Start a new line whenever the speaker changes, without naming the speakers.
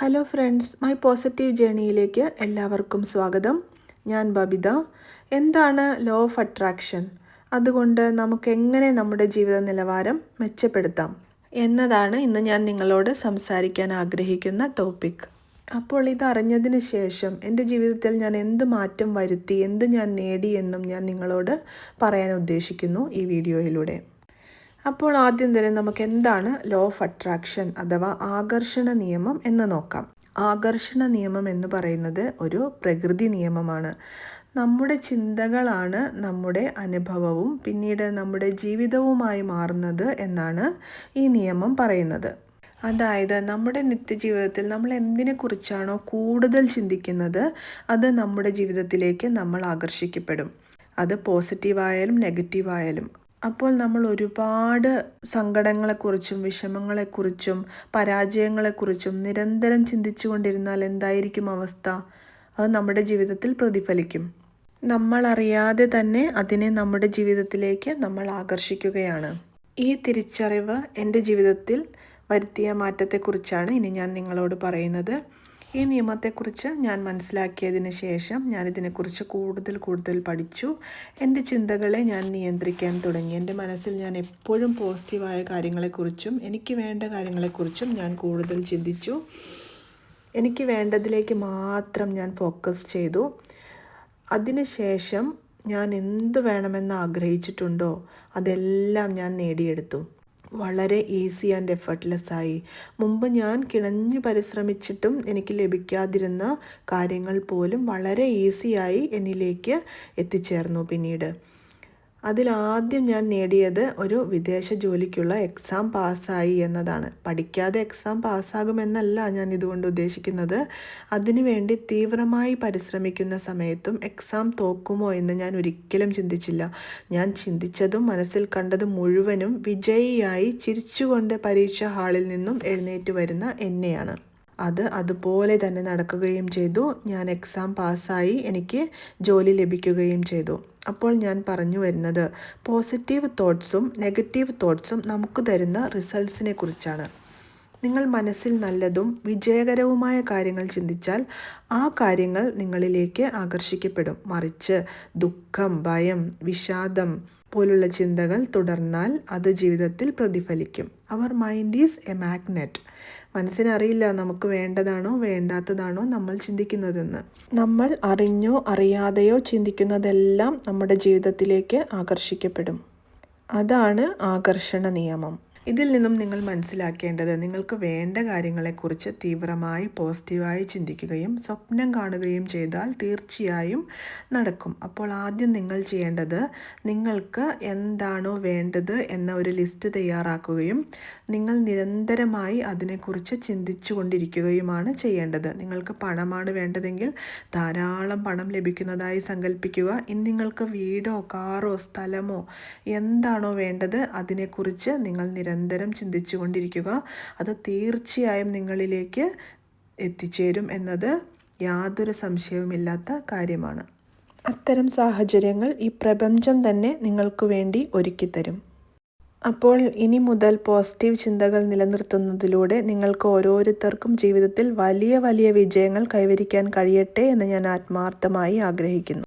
Hello friends, my positive ജേണിയിലേക്ക് എല്ലാവർക്കും സ്വാഗതം. ഞാൻ ബബിത. എന്താണ് ലോ ഓഫ് അട്രാക്ഷൻ? അതുകൊണ്ട് നമുക്ക് എങ്ങനെ നമ്മുടെ ജീവിത നിലവാരം മെച്ചപ്പെടുത്താം എന്നതാണ് ഇന്ന് ഞാൻ നിങ്ങളോട് സംസാരിക്കാൻ ആഗ്രഹിക്കുന്ന ടോപ്പിക്. അപ്പോൾ ഇതറിഞ്ഞതിന് ശേഷം എൻ്റെ ജീവിതത്തിൽ ഞാൻ എന്ത് മാറ്റം വരുത്തി, എന്ത് ഞാൻ നേടി എന്നും ഞാൻ നിങ്ങളോട് പറയാൻ ഉദ്ദേശിക്കുന്നു ഈ വീഡിയോയിലൂടെ. അപ്പോൾ ആദ്യം തന്നെ നമുക്ക് എന്താണ് ലോ ഓഫ് അട്രാക്ഷൻ അഥവാ ആകർഷണ നിയമം എന്ന് നോക്കാം. ആകർഷണ നിയമം എന്ന് പറയുന്നത് ഒരു പ്രകൃതി നിയമമാണ്. നമ്മുടെ ചിന്തകളാണ് നമ്മുടെ അനുഭവവും പിന്നീട് നമ്മുടെ ജീവിതവുമായി മാറുന്നത് എന്നാണ് ഈ നിയമം പറയുന്നത്. അതായത് നമ്മുടെ നിത്യജീവിതത്തിൽ നമ്മൾ എന്തിനെക്കുറിച്ചാണോ കൂടുതൽ ചിന്തിക്കുന്നത് അത് നമ്മുടെ ജീവിതത്തിലേക്ക് നമ്മൾ ആകർഷിക്കപ്പെടും. അത് പോസിറ്റീവായാലും നെഗറ്റീവായാലും. അപ്പോൾ നമ്മൾ ഒരുപാട് സങ്കടങ്ങളെക്കുറിച്ചും വിഷമങ്ങളെക്കുറിച്ചും പരാജയങ്ങളെക്കുറിച്ചും നിരന്തരം ചിന്തിച്ചു കൊണ്ടിരുന്നാൽ എന്തായിരിക്കും അവസ്ഥ? അത് നമ്മുടെ ജീവിതത്തിൽ പ്രതിഫലിക്കും. നമ്മളറിയാതെ തന്നെ അതിനെ നമ്മുടെ ജീവിതത്തിലേക്ക് നമ്മൾ ആകർഷിക്കുകയാണ്. ഈ തിരിച്ചറിവ് എൻ്റെ ജീവിതത്തിൽ വരുത്തിയ മാറ്റത്തെക്കുറിച്ചാണ് ഇനി ഞാൻ നിങ്ങളോട് പറയുന്നത്. ഈ നിയമത്തെക്കുറിച്ച് ഞാൻ മനസ്സിലാക്കിയതിന് ശേഷം ഞാനിതിനെക്കുറിച്ച് കൂടുതൽ പഠിച്ചു. എൻ്റെ ചിന്തകളെ ഞാൻ നിയന്ത്രിക്കാൻ തുടങ്ങി. എൻ്റെ മനസ്സിൽ ഞാൻ എപ്പോഴും പോസിറ്റീവായ കാര്യങ്ങളെക്കുറിച്ചും എനിക്ക് വേണ്ട കാര്യങ്ങളെക്കുറിച്ചും ഞാൻ കൂടുതൽ ചിന്തിച്ചു. എനിക്ക് വേണ്ടതിലേക്ക് മാത്രം ഞാൻ ഫോക്കസ് ചെയ്തു. അതിനുശേഷം ഞാൻ എന്ത് വേണമെന്ന് ആഗ്രഹിച്ചിട്ടുണ്ടോ അതെല്ലാം ഞാൻ നേടിയെടുത്തു. വളരെ ഈസി ആൻഡ് എഫർട്ട്ലെസ്സായി. മുമ്പ് ഞാൻ കിണഞ്ഞു പരിശ്രമിച്ചിട്ടും എനിക്ക് ലഭിക്കാതിരുന്ന കാര്യങ്ങൾ പോലും വളരെ ഈസിയായി എന്നിലേക്ക് എത്തിച്ചേർന്നു. പിന്നീട് അതിലാദ്യം ഞാൻ നേടിയത് ഒരു വിദേശ ജോലിക്കുള്ള എക്സാം പാസ്സായി എന്നതാണ്. പഠിക്കാതെ എക്സാം പാസ്സാകുമെന്നല്ല ഞാൻ ഇതുകൊണ്ട് ഉദ്ദേശിക്കുന്നത്. അതിനുവേണ്ടി തീവ്രമായി പരിശ്രമിക്കുന്ന സമയത്തും എക്സാം തോക്കുമോ എന്ന് ഞാൻ ഒരിക്കലും ചിന്തിച്ചില്ല. ഞാൻ ചിന്തിച്ചതും മനസ്സിൽ കണ്ടതും മുഴുവനും വിജയിയായി ചിരിച്ചുകൊണ്ട് പരീക്ഷാ ഹാളിൽ നിന്നും എഴുന്നേറ്റ് വരുന്ന എന്നെയാണ്. അത് അതുപോലെ തന്നെ നടക്കുകയും ചെയ്തു. ഞാൻ എക്സാം പാസ്സായി, എനിക്ക് ജോലി ലഭിക്കുകയും ചെയ്തു. അപ്പോൾ ഞാൻ പറഞ്ഞു വരുന്നത് പോസിറ്റീവ് തോട്ട്സും നെഗറ്റീവ് തോട്ട്സും നമുക്ക് തരുന്ന റിസൾട്ട്സിനെ കുറിച്ചാണ്. നിങ്ങൾ മനസ്സിൽ നല്ലതും വിജയകരവുമായ കാര്യങ്ങൾ ചിന്തിച്ചാൽ ആ കാര്യങ്ങൾ നിങ്ങളിലേക്ക് ആകർഷിക്കപ്പെടും. മറിച്ച് ദുഃഖം, ഭയം, വിഷാദം പോലുള്ള ചിന്തകൾ തുടർന്നാൽ അത് ജീവിതത്തിൽ പ്രതിഫലിക്കും. അവർ മൈൻഡ് ഈസ് എ മാഗ്നറ്റ്. മനസ്സിനറിയില്ല നമുക്ക് വേണ്ടതാണോ വേണ്ടാത്തതാണോ നമ്മൾ ചിന്തിക്കുന്നതെന്ന്. നമ്മൾ അറിഞ്ഞോ അറിയാതെയോ ചിന്തിക്കുന്നതെല്ലാം നമ്മുടെ ജീവിതത്തിലേക്ക് ആകർഷിക്കപ്പെടും. അതാണ് ആകർഷണ നിയമം. ഇതിൽ നിന്നും നിങ്ങൾ മനസ്സിലാക്കേണ്ടത് നിങ്ങൾക്ക് വേണ്ട കാര്യങ്ങളെക്കുറിച്ച് തീവ്രമായി പോസിറ്റീവായി ചിന്തിക്കുകയും സ്വപ്നം കാണുകയും ചെയ്താൽ തീർച്ചയായും നടക്കും. അപ്പോൾ ആദ്യം നിങ്ങൾ ചെയ്യേണ്ടത് നിങ്ങൾക്ക് എന്താണോ വേണ്ടത് എന്ന ഒരു ലിസ്റ്റ് തയ്യാറാക്കുകയും നിങ്ങൾ നിരന്തരമായി അതിനെക്കുറിച്ച് ചിന്തിച്ചു കൊണ്ടിരിക്കുകയുമാണ് ചെയ്യേണ്ടത്. നിങ്ങൾക്ക് പണമാണ് വേണ്ടതെങ്കിൽ ധാരാളം പണം ലഭിക്കുന്നതായി സങ്കല്പിക്കുക. ഇനി നിങ്ങൾക്ക് വീടോ കാറോ സ്ഥലമോ എന്താണോ വേണ്ടത് അതിനെക്കുറിച്ച് നിങ്ങൾ നിരന്തരം ചിന്തിച്ചു കൊണ്ടിരിക്കുക. അത് തീർച്ചയായും നിങ്ങളിലേക്ക് എത്തിച്ചേരും എന്നത് യാതൊരു സംശയവുമില്ലാത്ത കാര്യമാണ്. അത്തരം സാഹചര്യങ്ങൾ ഈ പ്രപഞ്ചം തന്നെ നിങ്ങൾക്ക് വേണ്ടി ഒരുക്കിത്തരും. അപ്പോൾ ഇനി മുതൽ പോസിറ്റീവ് ചിന്തകൾ നിലനിർത്തുന്നതിലൂടെ നിങ്ങൾക്ക് ഓരോരുത്തർക്കും ജീവിതത്തിൽ വലിയ വിജയങ്ങൾ കൈവരിക്കാൻ കഴിയട്ടെ എന്ന് ഞാൻ ആത്മാർത്ഥമായി ആഗ്രഹിക്കുന്നു.